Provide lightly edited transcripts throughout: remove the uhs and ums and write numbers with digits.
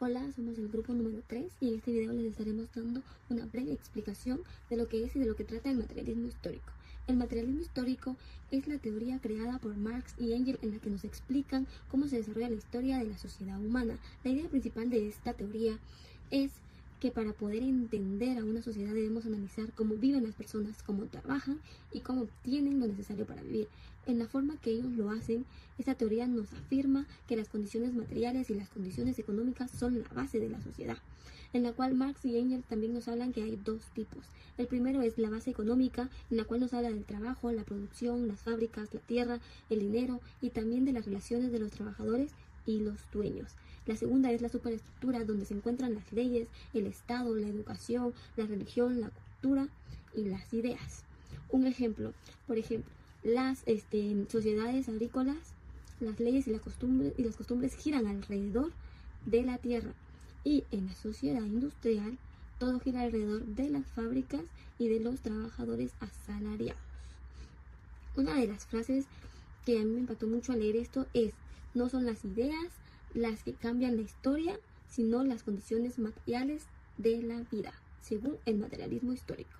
Hola, somos el grupo número 3 y en este video les estaremos dando una breve explicación de lo que es y de lo que trata el materialismo histórico. El materialismo histórico es la teoría creada por Marx y Engels en la que nos explican cómo se desarrolla la historia de la sociedad humana. La idea principal de esta teoría es que para poder entender a una sociedad debemos analizar cómo viven las personas, cómo trabajan y cómo obtienen lo necesario para vivir. En la forma que ellos lo hacen, esta teoría nos afirma que las condiciones materiales y las condiciones económicas son la base de la sociedad, en la cual Marx y Engels también nos hablan que hay dos tipos. El primero es la base económica, en la cual nos habla del trabajo, la producción, las fábricas, la tierra, el dinero y también de las relaciones de los trabajadores y los dueños. La segunda es la superestructura, donde se encuentran las leyes, el Estado, la educación, la religión, la cultura y las ideas. Un ejemplo, por ejemplo, las sociedades agrícolas, las leyes y las costumbres giran alrededor de la tierra, y en la sociedad industrial todo gira alrededor de las fábricas y de los trabajadores asalariados. Una de las frases que a mí me impactó mucho al leer esto es: no son las ideas las que cambian la historia, sino las condiciones materiales de la vida, según el materialismo histórico.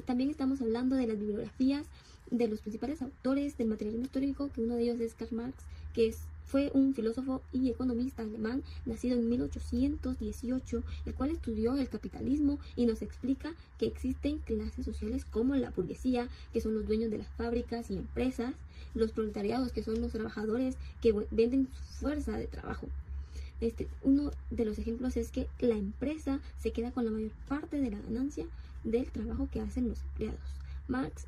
También estamos hablando de las bibliografías de los principales autores del materialismo histórico, que uno de ellos es Karl Marx, que fue un filósofo y economista alemán nacido en 1818, el cual estudió el capitalismo y nos explica que existen clases sociales como la burguesía, que son los dueños de las fábricas y empresas, los proletariados, que son los trabajadores que venden su fuerza de trabajo. Uno de los ejemplos es que la empresa se queda con la mayor parte de la ganancia del trabajo que hacen los empleados. Marx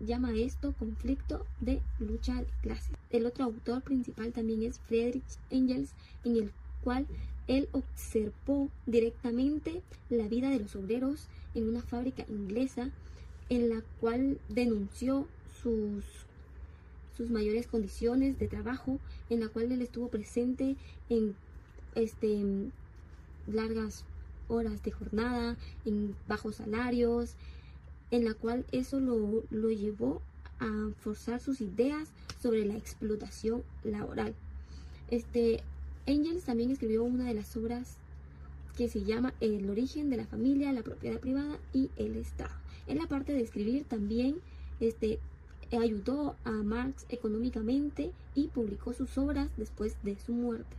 llama esto conflicto de lucha de clases. El otro autor principal también es Friedrich Engels, en el cual él observó directamente la vida de los obreros en una fábrica inglesa, en la cual denunció sus mayores condiciones de trabajo, en la cual él estuvo presente en largas horas de jornada, en bajos salarios, en la cual eso lo llevó a forzar sus ideas sobre la explotación laboral. Engels también escribió una de las obras que se llama El origen de la familia, la propiedad privada y el Estado. En la parte de escribir también ayudó a Marx económicamente y publicó sus obras después de su muerte.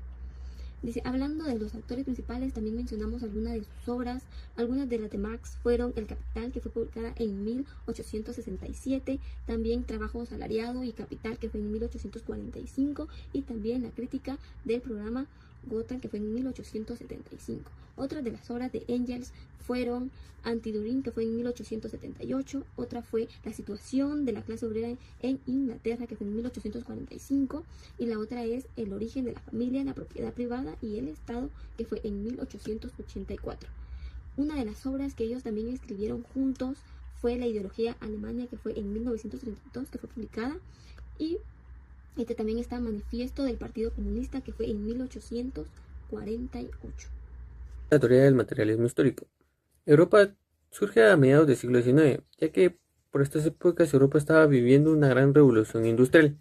Dice, hablando de los autores principales, también mencionamos algunas de sus obras. Algunas de las de Marx fueron El Capital, que fue publicada en 1867, también Trabajo Asalariado y Capital, que fue en 1845, y también la crítica del programa Gotha, que fue en 1875. Otras de las obras de Engels fueron Anti-Düring, que fue en 1878. Otra fue La situación de la clase obrera en Inglaterra, que fue en 1845. Y la otra es El origen de la familia, la propiedad privada y el Estado, que fue en 1884. Una de las obras que ellos también escribieron juntos fue La ideología alemana, que fue en 1932, que fue publicada. Y también está Manifiesto del Partido Comunista, que fue en 1848. La teoría del materialismo histórico. Europa surge a mediados del siglo XIX, ya que por estas épocas Europa estaba viviendo una gran revolución industrial.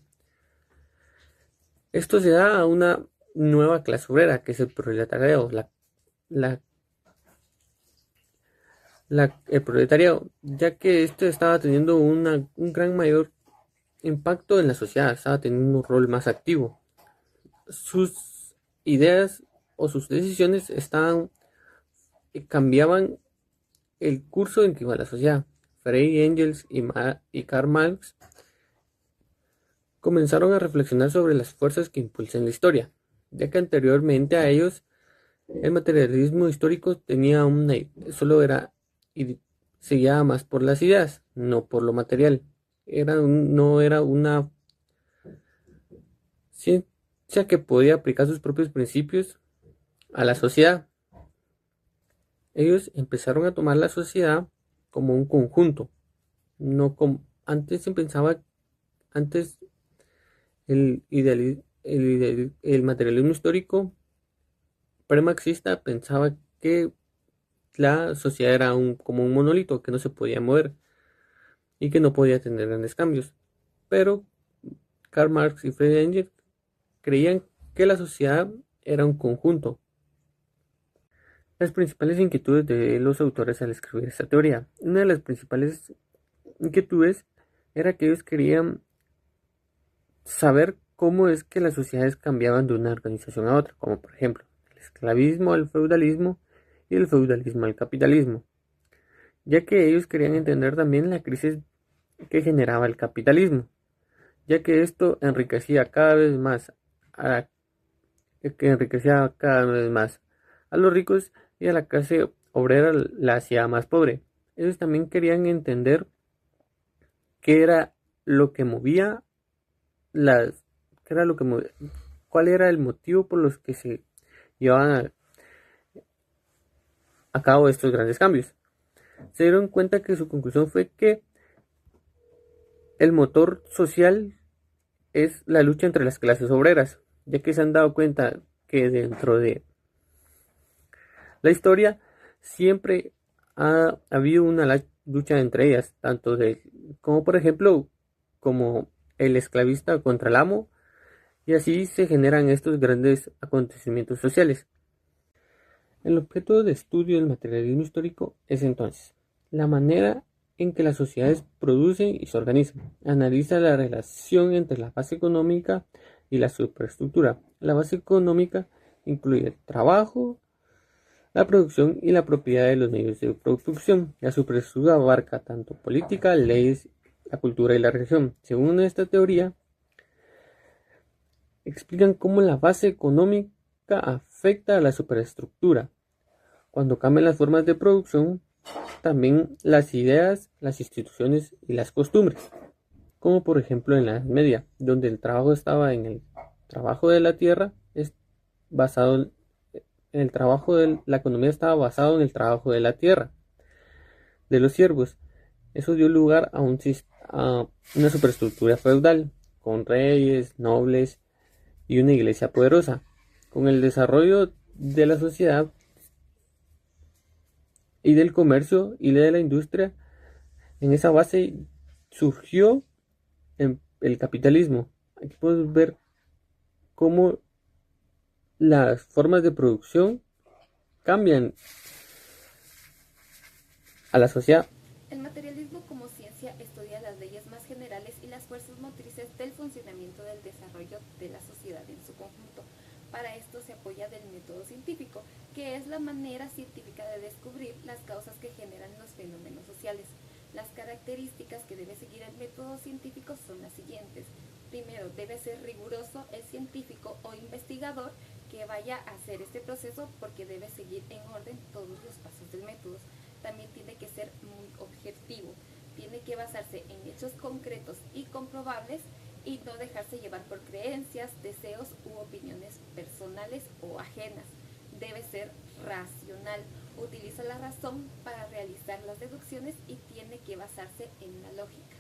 Esto se da a una nueva clase obrera, que es el proletariado, el proletariado, ya que este estaba teniendo un gran mayor impacto en la sociedad, estaba teniendo un rol más activo. Sus ideas o sus decisiones cambiaban el curso en que iba la sociedad. Frey, Engels y Karl Marx comenzaron a reflexionar sobre las fuerzas que impulsan la historia, ya que anteriormente a ellos el materialismo histórico solo era y se guiaba más por las ideas, no por lo material. No era una ciencia que podía aplicar sus propios principios a la sociedad. Ellos empezaron a tomar la sociedad como un conjunto, no como antes se pensaba. Antes el materialismo histórico premarxista pensaba que la sociedad era como un monolito que no se podía mover y que no podía tener grandes cambios. Pero Karl Marx y Friedrich Engels creían que la sociedad era un conjunto las principales inquietudes de los autores al escribir esta teoría. Una de las principales inquietudes era que ellos querían saber cómo es que las sociedades cambiaban de una organización a otra, como por ejemplo el esclavismo al feudalismo y el feudalismo al capitalismo, ya que ellos querían entender también la crisis que generaba el capitalismo, ya que esto enriquecía cada vez más a los ricos y a la clase obrera la hacía más pobre. Ellos también querían entender qué era lo que movía las, qué era lo que movía, cuál era el motivo por los que se llevaban a cabo estos grandes cambios. Se dieron cuenta que su conclusión fue que el motor social es la lucha entre las clases obreras, ya que se han dado cuenta que dentro de la historia siempre ha habido una lucha entre ellas, como por ejemplo como el esclavista contra el amo, y así se generan estos grandes acontecimientos sociales. El objeto de estudio del materialismo histórico es entonces la manera en que las sociedades producen y se organizan. Analiza la relación entre la base económica y la superestructura. La base económica incluye el trabajo, la producción y la propiedad de los medios de producción. La superestructura abarca tanto política, leyes, la cultura y la religión. Según esta teoría, explican cómo la base económica afecta a la superestructura. Cuando cambian las formas de producción, también las ideas, las instituciones y las costumbres, como por ejemplo en la Edad Media, donde el trabajo estaba en el trabajo de la tierra, la economía estaba basada en el trabajo de la tierra, de los siervos. Eso dio lugar a una superestructura feudal, con reyes, nobles y una iglesia poderosa. Con el desarrollo de la sociedad y del comercio y de la industria, en esa base surgió el capitalismo. Aquí podemos ver cómo las formas de producción cambian a la sociedad. El materialismo como ciencia estudia las leyes más generales y las fuerzas motrices del funcionamiento del desarrollo de la sociedad en su conjunto. Para esto se apoya del método científico, que es la manera científica de descubrir las causas que generan los fenómenos sociales. Las características que debe seguir el método científico son las siguientes. Primero, debe ser riguroso el científico o investigador que vaya a hacer este proceso, porque debe seguir en orden todos los pasos del método. También tiene que ser muy objetivo, tiene que basarse en hechos concretos y comprobables y no dejarse llevar por creencias, deseos u opiniones personales o ajenas. Debe ser racional, utiliza la razón para realizar las deducciones y tiene que basarse en la lógica.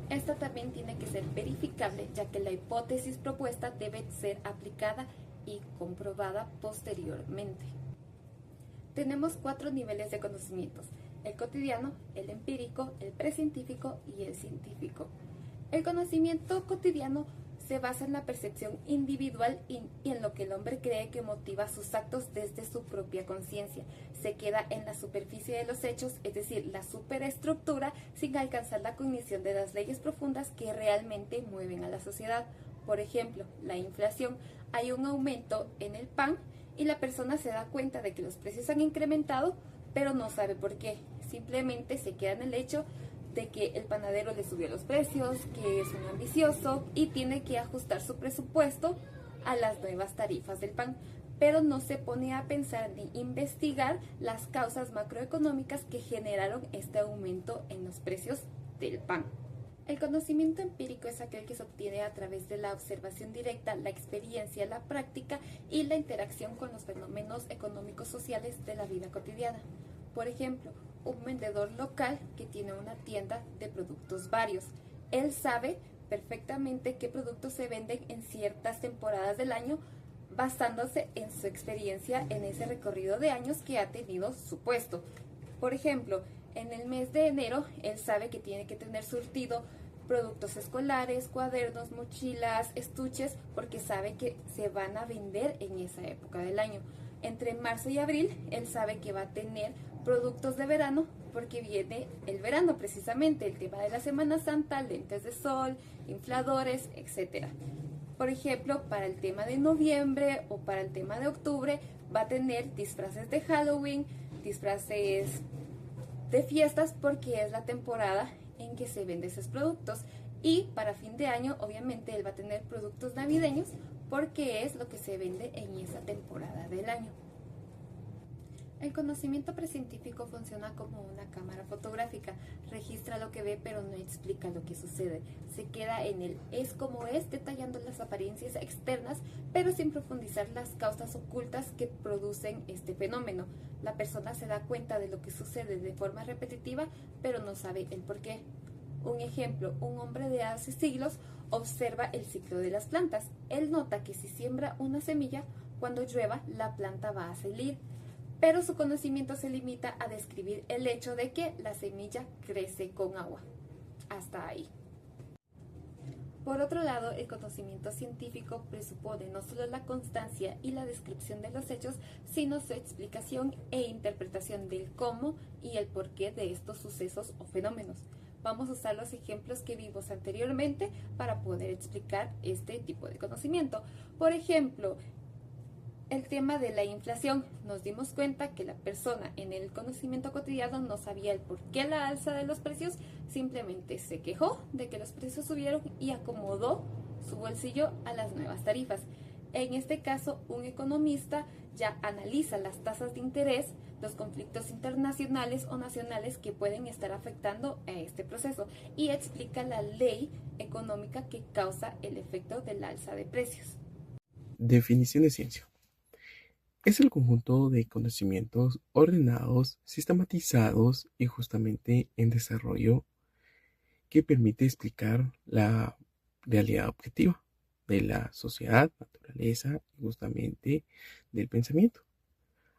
Esta también tiene que ser verificable, ya que la hipótesis propuesta debe ser aplicada y comprobada posteriormente. Tenemos 4 niveles de conocimientos: el cotidiano, el empírico, el precientífico y el científico. El conocimiento cotidiano se basa en la percepción individual y en lo que el hombre cree que motiva sus actos desde su propia conciencia. Se queda en la superficie de los hechos, es decir, la superestructura, sin alcanzar la cognición de las leyes profundas que realmente mueven a la sociedad. Por ejemplo, la inflación. Hay un aumento en el pan y la persona se da cuenta de que los precios han incrementado, pero no sabe por qué. Simplemente se queda en el hecho de que el panadero le subió los precios, que es un ambicioso y tiene que ajustar su presupuesto a las nuevas tarifas del pan, pero no se pone a pensar ni investigar las causas macroeconómicas que generaron este aumento en los precios del pan. El conocimiento empírico es aquel que se obtiene a través de la observación directa, la experiencia, la práctica y la interacción con los fenómenos económicos sociales de la vida cotidiana. Por ejemplo, un vendedor local que tiene una tienda de productos varios. Él sabe perfectamente qué productos se venden en ciertas temporadas del año, basándose en su experiencia en ese recorrido de años que ha tenido su puesto. Por ejemplo, en el mes de enero, él sabe que tiene que tener surtido productos escolares, cuadernos, mochilas, estuches, porque sabe que se van a vender en esa época del año. Entre marzo y abril, él sabe que va a tener productos de verano porque viene el verano precisamente, el tema de la Semana Santa, lentes de sol, infladores, etc. Por ejemplo, para el tema de noviembre o para el tema de octubre va a tener disfraces de Halloween, disfraces de fiestas porque es la temporada en que se venden esos productos. Y para fin de año, obviamente, él va a tener productos navideños porque es lo que se vende en esa temporada del año. El conocimiento precientífico funciona como una cámara fotográfica, registra lo que ve pero no explica lo que sucede. Se queda en el es como es, detallando las apariencias externas, pero sin profundizar las causas ocultas que producen este fenómeno. La persona se da cuenta de lo que sucede de forma repetitiva, pero no sabe el por qué. Un ejemplo, un hombre de hace siglos observa el ciclo de las plantas. Él nota que si siembra una semilla, cuando llueva, la planta va a salir, pero su conocimiento se limita a describir el hecho de que la semilla crece con agua. Hasta ahí. Por otro lado, el conocimiento científico presupone no solo la constancia y la descripción de los hechos, sino su explicación e interpretación del cómo y el porqué de estos sucesos o fenómenos. Vamos a usar los ejemplos que vimos anteriormente para poder explicar este tipo de conocimiento. Por ejemplo, el tema de la inflación. Nos dimos cuenta que la persona en el conocimiento cotidiano no sabía el por qué la alza de los precios, simplemente se quejó de que los precios subieron y acomodó su bolsillo a las nuevas tarifas. En este caso, un economista ya analiza las tasas de interés, los conflictos internacionales o nacionales que pueden estar afectando a este proceso y explica la ley económica que causa el efecto del alza de precios. Definición de ciencia. Es el conjunto de conocimientos ordenados, sistematizados y justamente en desarrollo que permite explicar la realidad objetiva de la sociedad, naturaleza y justamente del pensamiento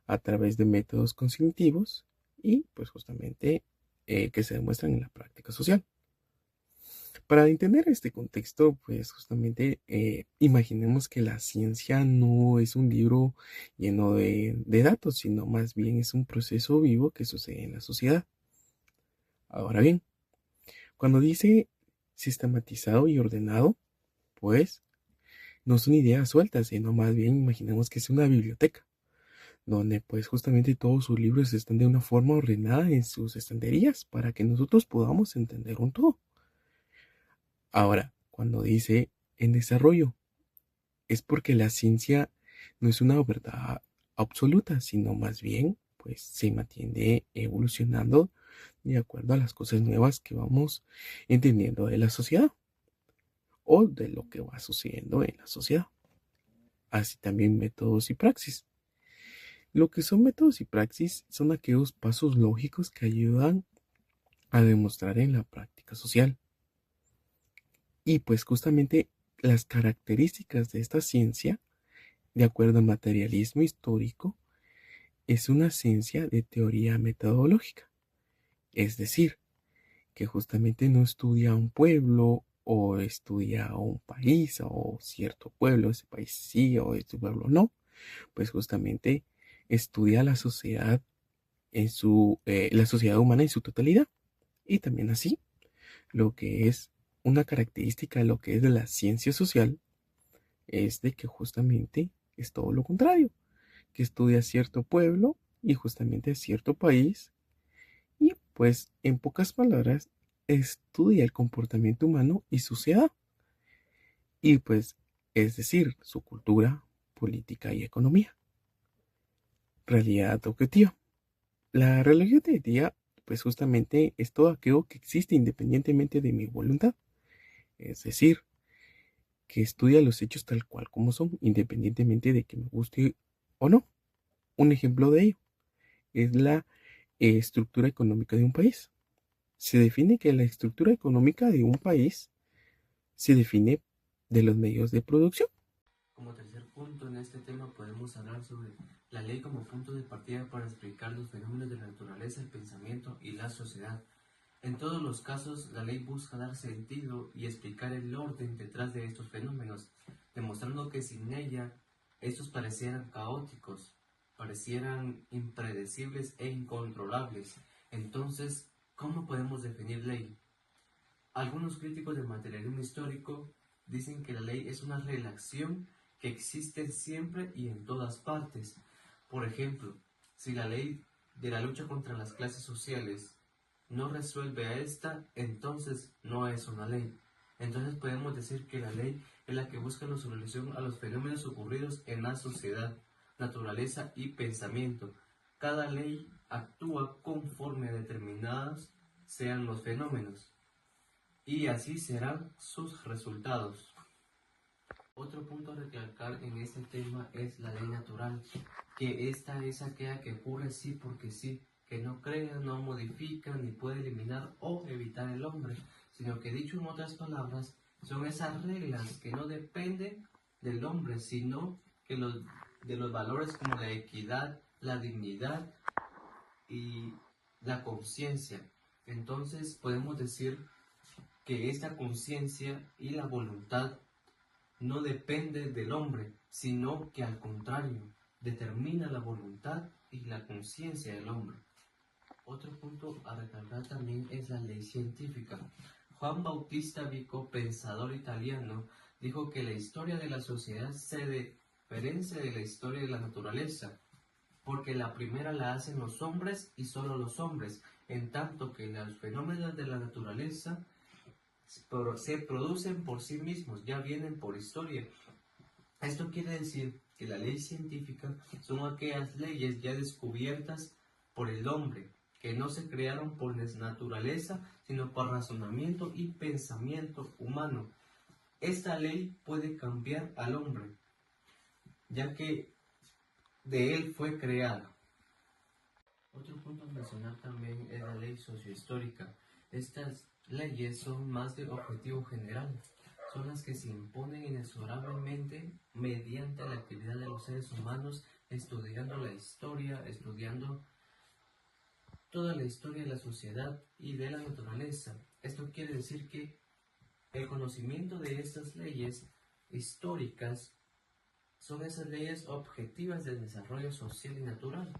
a través de métodos cognitivos y pues justamente que se demuestran en la práctica social. Para entender este contexto, pues justamente imaginemos que la ciencia no es un libro lleno de datos, sino más bien es un proceso vivo que sucede en la sociedad. Ahora bien, cuando dice sistematizado y ordenado, pues no son ideas sueltas, sino más bien imaginemos que es una biblioteca, donde pues justamente todos sus libros están de una forma ordenada en sus estanterías para que nosotros podamos entender un todo. Ahora, cuando dice en desarrollo, es porque la ciencia no es una verdad absoluta, sino más bien, pues se mantiene evolucionando de acuerdo a las cosas nuevas que vamos entendiendo de la sociedad o de lo que va sucediendo en la sociedad. Así también métodos y praxis. Lo que son métodos y praxis son aquellos pasos lógicos que ayudan a demostrar en la práctica social. Y pues justamente las características de esta ciencia, de acuerdo al materialismo histórico, es una ciencia de teoría metodológica. Es decir, que justamente no estudia un pueblo o estudia un país o cierto pueblo, ese país sí o este pueblo no, pues justamente estudia la sociedad la sociedad humana en su totalidad. Y también así, lo que es una característica de lo que es de la ciencia social es de que justamente es todo lo contrario, que estudia cierto pueblo y justamente cierto país y pues en pocas palabras estudia el comportamiento humano y sociedad y pues es decir, su cultura, política y economía. Realidad objetiva. La realidad objetiva pues justamente es todo aquello que existe independientemente de mi voluntad, es decir, que estudia los hechos tal cual como son, independientemente de que me guste o no. Un ejemplo de ello es la estructura económica de un país. Se define que la estructura económica de un país se define de los medios de producción. Como tercer punto en este tema podemos hablar sobre la ley como punto de partida para explicar los fenómenos de la naturaleza, el pensamiento y la sociedad. En todos los casos, la ley busca dar sentido y explicar el orden detrás de estos fenómenos, demostrando que sin ella, estos parecieran caóticos. parecieran impredecibles e incontrolables. Entonces, ¿cómo podemos definir ley? Algunos críticos del materialismo histórico dicen que la ley es una relación que existe siempre y en todas partes. Por ejemplo, si la ley de la lucha contra las clases sociales no resuelve a esta, entonces no es una ley. Entonces podemos decir que la ley es la que busca la solución a los fenómenos ocurridos en la sociedad, naturaleza y pensamiento. Cada ley actúa conforme a determinados sean los fenómenos, y así serán sus resultados. Otro punto a recalcar en este tema es la ley natural, que esta es aquella que ocurre sí porque sí, que no crea, no modifica, ni puede eliminar o evitar el hombre, sino que dicho en otras palabras, son esas reglas que no dependen del hombre, sino que de los valores como la equidad, la dignidad y la conciencia. Entonces podemos decir que esta conciencia y la voluntad no depende del hombre, sino que al contrario, determina la voluntad y la conciencia del hombre. Otro punto a recalcar también es la ley científica. Juan Bautista Vico, pensador italiano, dijo que la historia de la sociedad se diferencia de la historia de la naturaleza, porque la primera la hacen los hombres y solo los hombres, en tanto que los fenómenos de la naturaleza se producen por sí mismos, ya vienen por historia. Esto quiere decir que la ley científica son aquellas leyes ya descubiertas por el hombre, que no se crearon por naturaleza, sino por razonamiento y pensamiento humano. Esta ley puede cambiar al hombre, ya que de él fue creada. Otro punto a mencionar también es la ley sociohistórica. Estas leyes son más de objetivo general, son las que se imponen inexorablemente mediante la actividad de los seres humanos, estudiando la historia, estudiando toda la historia de la sociedad y de la naturaleza. Esto quiere decir que el conocimiento de estas leyes históricas son esas leyes objetivas del desarrollo social y natural.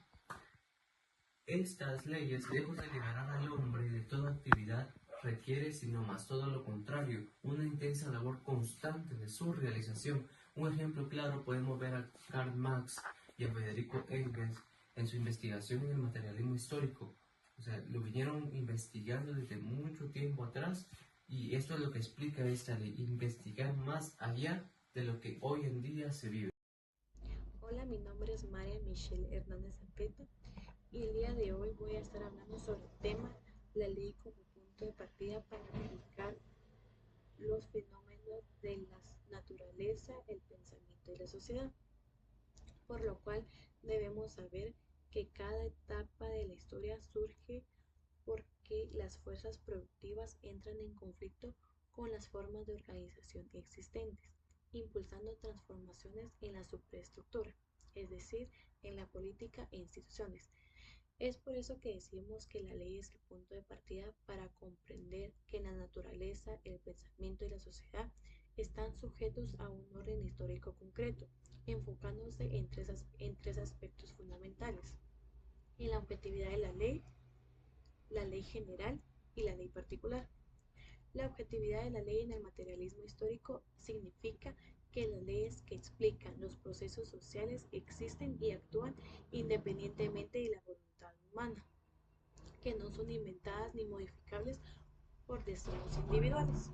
Estas leyes, lejos de liberar al hombre de toda actividad, requiere sino más todo lo contrario, una intensa labor constante de su realización. Un ejemplo claro podemos ver a Karl Marx y a Federico Engels en su investigación en el materialismo histórico. O sea, lo vinieron investigando desde mucho tiempo atrás, y esto es lo que explica esta ley, investigar más allá de lo que hoy en día se vive. Hola, mi nombre es María Michelle Hernández Zapeta y el día de hoy voy a estar hablando sobre el tema la ley como punto de partida para explicar los fenómenos de la naturaleza, el pensamiento y la sociedad, por lo cual debemos saber que cada etapa de la historia surge porque las fuerzas productivas entran en conflicto con las formas de organización existentes, impulsando transformaciones en la superestructura, es decir, en la política e instituciones. Es por eso que decimos que la ley es el punto de partida para comprender que la naturaleza, el pensamiento y la sociedad están sujetos a un orden histórico concreto, enfocándose en tres aspectos fundamentales: en la objetividad de la ley general y la ley particular. La objetividad de la ley en el materialismo histórico significa que las leyes que explican los procesos sociales existen y actúan independientemente de la voluntad humana, que no son inventadas ni modificables por deseos individuales.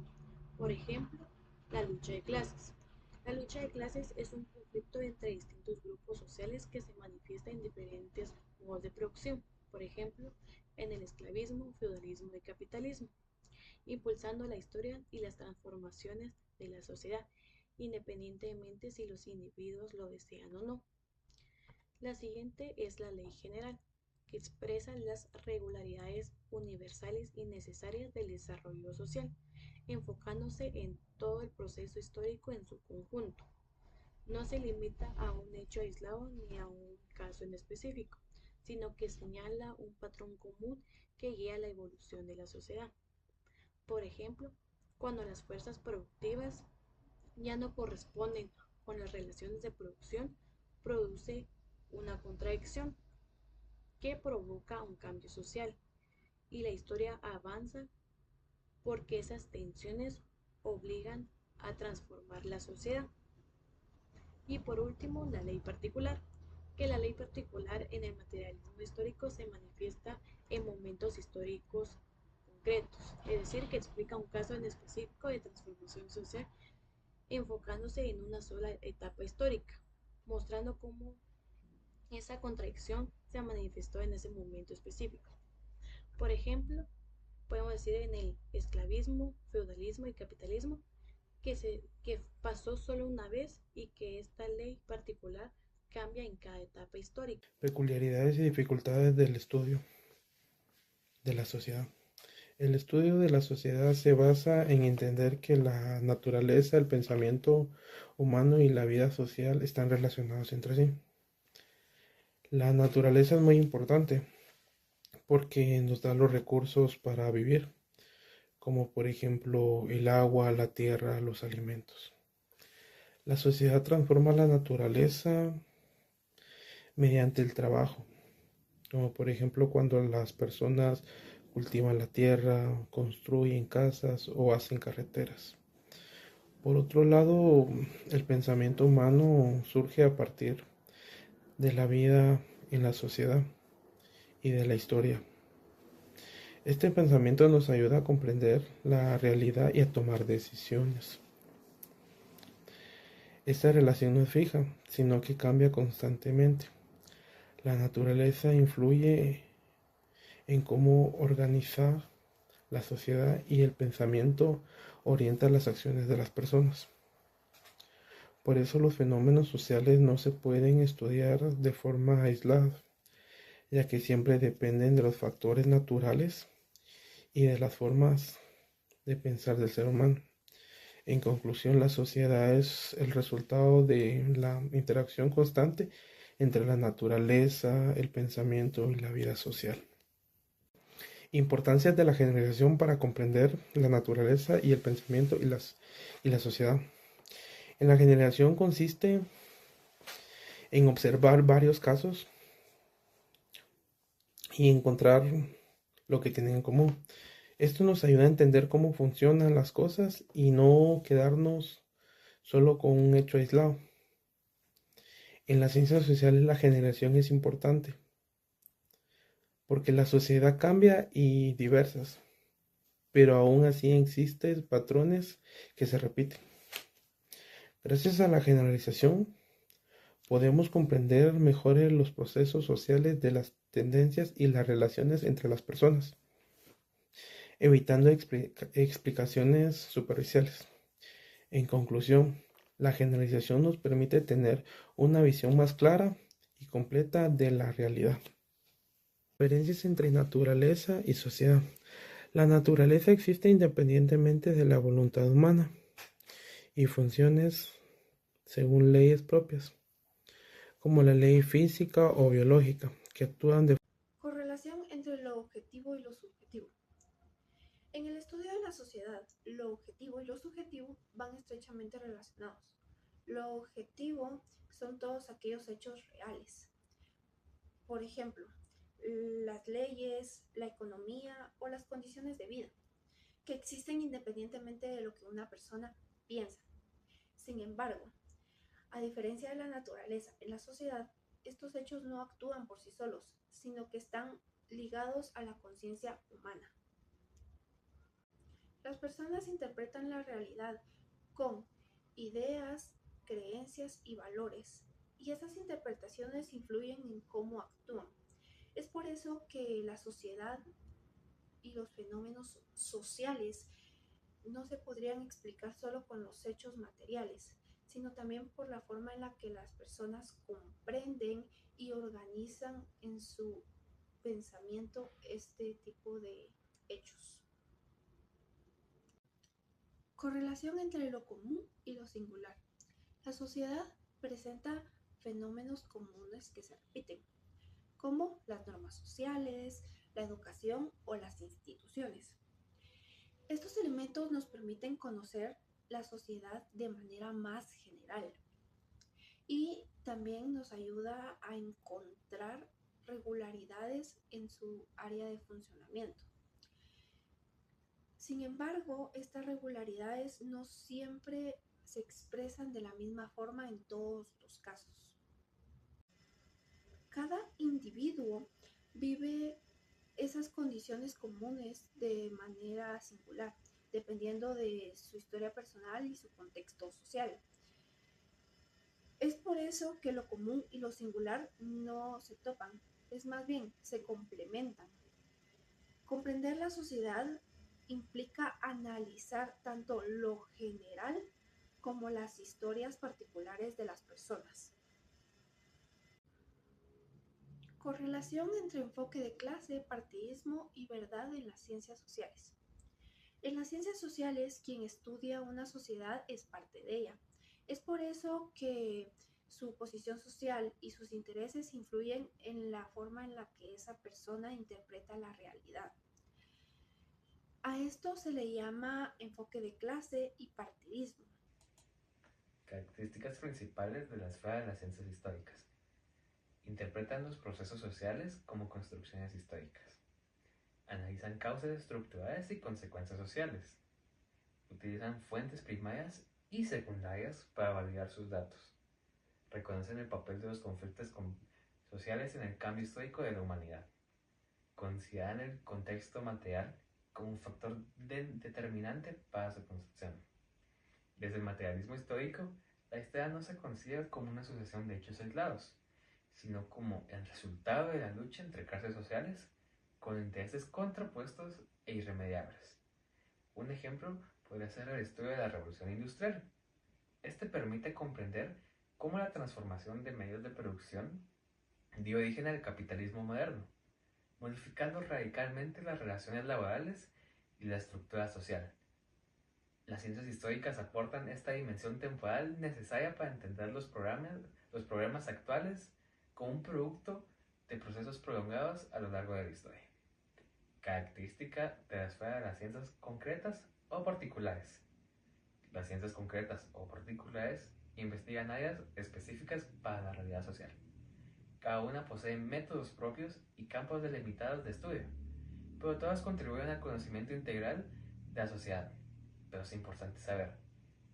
Por ejemplo, la lucha de clases. La lucha de clases es un conflicto entre distintos grupos sociales que se manifiesta en diferentes modos de producción, por ejemplo, en el esclavismo, feudalismo y capitalismo, impulsando la historia y las transformaciones de la sociedad, independientemente si los individuos lo desean o no. La siguiente es la ley general, que expresa las regularidades universales y necesarias del desarrollo social, enfocándose en todo el proceso histórico en su conjunto. No se limita a un hecho aislado ni a un caso en específico, sino que señala un patrón común que guía la evolución de la sociedad. Por ejemplo, cuando las fuerzas productivas ya no corresponden con las relaciones de producción, produce una contradicción que provoca un cambio social y la historia avanza porque esas tensiones obligan a transformar la sociedad. Y por último, la ley particular, que la ley particular en el materialismo histórico se manifiesta en momentos históricos concretos, es decir, que explica un caso en específico de transformación social enfocándose en una sola etapa histórica, mostrando cómo esa contradicción se manifestó en ese momento específico. Por ejemplo, podemos decir en el esclavismo, feudalismo y capitalismo, que pasó solo una vez y que esta ley particular cambia en cada etapa histórica. Peculiaridades y dificultades del estudio de la sociedad. El estudio de la sociedad se basa en entender que la naturaleza, el pensamiento humano y la vida social están relacionados entre sí. La naturaleza es muy importante porque nos da los recursos para vivir, como por ejemplo el agua, la tierra, los alimentos. La sociedad transforma la naturaleza mediante el trabajo, como por ejemplo cuando las personas cultivan la tierra, construyen casas o hacen carreteras. Por otro lado, el pensamiento humano surge a partir de la vida en la sociedad y de la historia. Este pensamiento nos ayuda a comprender la realidad y a tomar decisiones. Esta relación no es fija, sino que cambia constantemente. La naturaleza influye en cómo organizar la sociedad y el pensamiento orienta las acciones de las personas. Por eso los fenómenos sociales no se pueden estudiar de forma aislada, ya que siempre dependen de los factores naturales y de las formas de pensar del ser humano. En conclusión, la sociedad es el resultado de la interacción constante entre la naturaleza, el pensamiento y la vida social. Importancia de la generalización para comprender la naturaleza y el pensamiento y la sociedad. En la generalización consiste en observar varios casos y encontrar lo que tienen en común. Esto nos ayuda a entender cómo funcionan las cosas y no quedarnos solo con un hecho aislado. En las ciencias sociales la generación es importante porque la sociedad cambia y diversas, pero aún así existen patrones que se repiten. Gracias a la generalización podemos comprender mejor los procesos sociales de las tendencias y las relaciones entre las personas, evitando explicaciones superficiales. En conclusión, la generalización nos permite tener una visión más clara y completa de la realidad. Diferencias entre naturaleza y sociedad. La naturaleza existe independientemente de la voluntad humana y funciones según leyes propias, como la ley física o biológica, que actúan de Correlación entre lo objetivo y lo subjetivo. En el estudio de la sociedad, lo objetivo y lo subjetivo van estrechamente relacionados. Lo objetivo son todos aquellos hechos reales. Por ejemplo, las leyes, la economía o las condiciones de vida, que existen independientemente de lo que una persona piensa. Sin embargo, a diferencia de la naturaleza, en la sociedad, estos hechos no actúan por sí solos, sino que están ligados a la conciencia humana. Las personas interpretan la realidad con ideas, creencias y valores, y esas interpretaciones influyen en cómo actúan. Es por eso que la sociedad y los fenómenos sociales no se podrían explicar solo con los hechos materiales, sino también por la forma en la que las personas comprenden y organizan en su pensamiento este tipo de hechos. Correlación entre lo común y lo singular. La sociedad presenta fenómenos comunes que se repiten, como las normas sociales, la educación o las instituciones. Estos elementos nos permiten conocer la sociedad de manera más general. y también nos ayuda a encontrar regularidades en su área de funcionamiento. Sin embargo, estas regularidades no siempre se expresan de la misma forma en todos los casos. Cada individuo vive esas condiciones comunes de manera singular, dependiendo de su historia personal y su contexto social. Es por eso que lo común y lo singular no se topan, es más bien se complementan. Comprender la sociedad implica analizar tanto lo general como las historias particulares de las personas. Correlación entre enfoque de clase, partidismo y verdad en las ciencias sociales. En las ciencias sociales, quien estudia una sociedad es parte de ella. Es por eso que su posición social y sus intereses influyen en la forma en la que esa persona interpreta la realidad. A esto se le llama enfoque de clase y partidismo. Características principales de la esfera de las ciencias históricas. Interpretan los procesos sociales como construcciones históricas. Analizan causas estructurales y consecuencias sociales. Utilizan fuentes primarias y secundarias para validar sus datos. Reconocen el papel de los conflictos sociales en el cambio histórico de la humanidad. Consideran el contexto material como un factor determinante para su construcción. Desde el materialismo histórico, la historia no se considera como una sucesión de hechos aislados, sino como el resultado de la lucha entre clases sociales con intereses contrapuestos e irremediables. Un ejemplo podría ser el estudio de la Revolución Industrial. Este permite comprender cómo la transformación de medios de producción dio origen al capitalismo moderno, modificando radicalmente las relaciones laborales y la estructura social. Las ciencias históricas aportan esta dimensión temporal necesaria para entender los problemas actuales como un producto de procesos prolongados a lo largo de la historia. Característica de la esfera de las ciencias concretas o particulares. Las ciencias concretas o particulares investigan áreas específicas para la realidad social. Cada una posee métodos propios y campos delimitados de estudio, pero todas contribuyen al conocimiento integral de la sociedad. Pero es importante saber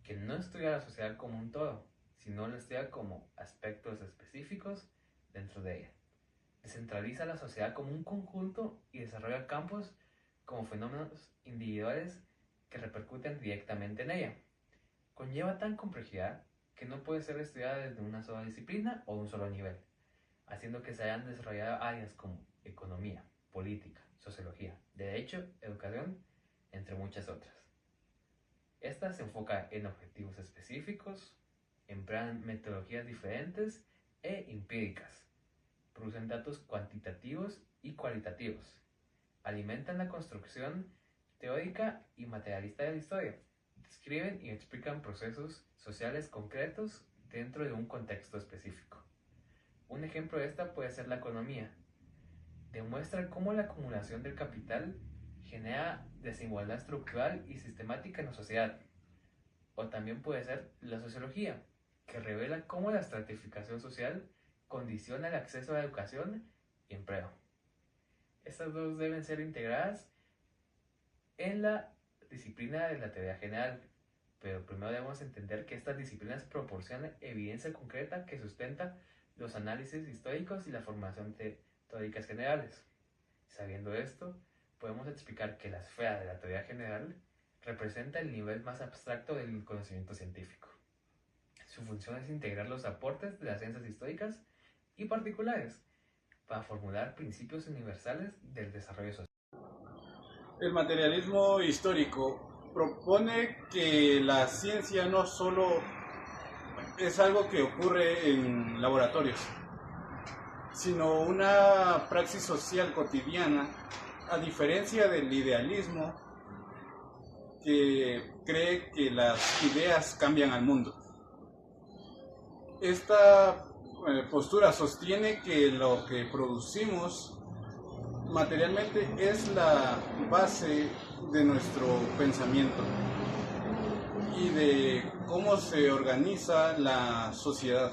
que no estudia la sociedad como un todo, sino la estudia como aspectos específicos dentro de ella. Descentraliza la sociedad como un conjunto y desarrolla campos como fenómenos individuales que repercuten directamente en ella. Conlleva tan complejidad que no puede ser estudiada desde una sola disciplina o un solo nivel, haciendo que se hayan desarrollado áreas como economía, política, sociología, derecho, educación, entre muchas otras. Esta se enfoca en objetivos específicos, emplean metodologías diferentes e empíricas, producen datos cuantitativos y cualitativos, alimentan la construcción teórica y materialista de la historia, describen y explican procesos sociales concretos dentro de un contexto específico. Un ejemplo de esta puede ser la economía. Demuestra cómo la acumulación del capital genera desigualdad estructural y sistemática en la sociedad. O también puede ser la sociología, que revela cómo la estratificación social condiciona el acceso a la educación y empleo. Estas dos deben ser integradas en la disciplina de la teoría general, pero primero debemos entender que estas disciplinas proporcionan evidencia concreta que sustenta los análisis históricos y la formación de teóricas generales. Sabiendo esto, podemos explicar que la esfera de la teoría general representa el nivel más abstracto del conocimiento científico. Su función es integrar los aportes de las ciencias históricas y particulares para formular principios universales del desarrollo social. El materialismo histórico propone que la ciencia no solo es algo que ocurre en laboratorios, sino una praxis social cotidiana, a diferencia del idealismo que cree que las ideas cambian al mundo. Esta postura sostiene que lo que producimos materialmente es la base de nuestro pensamiento y de cómo se organiza la sociedad.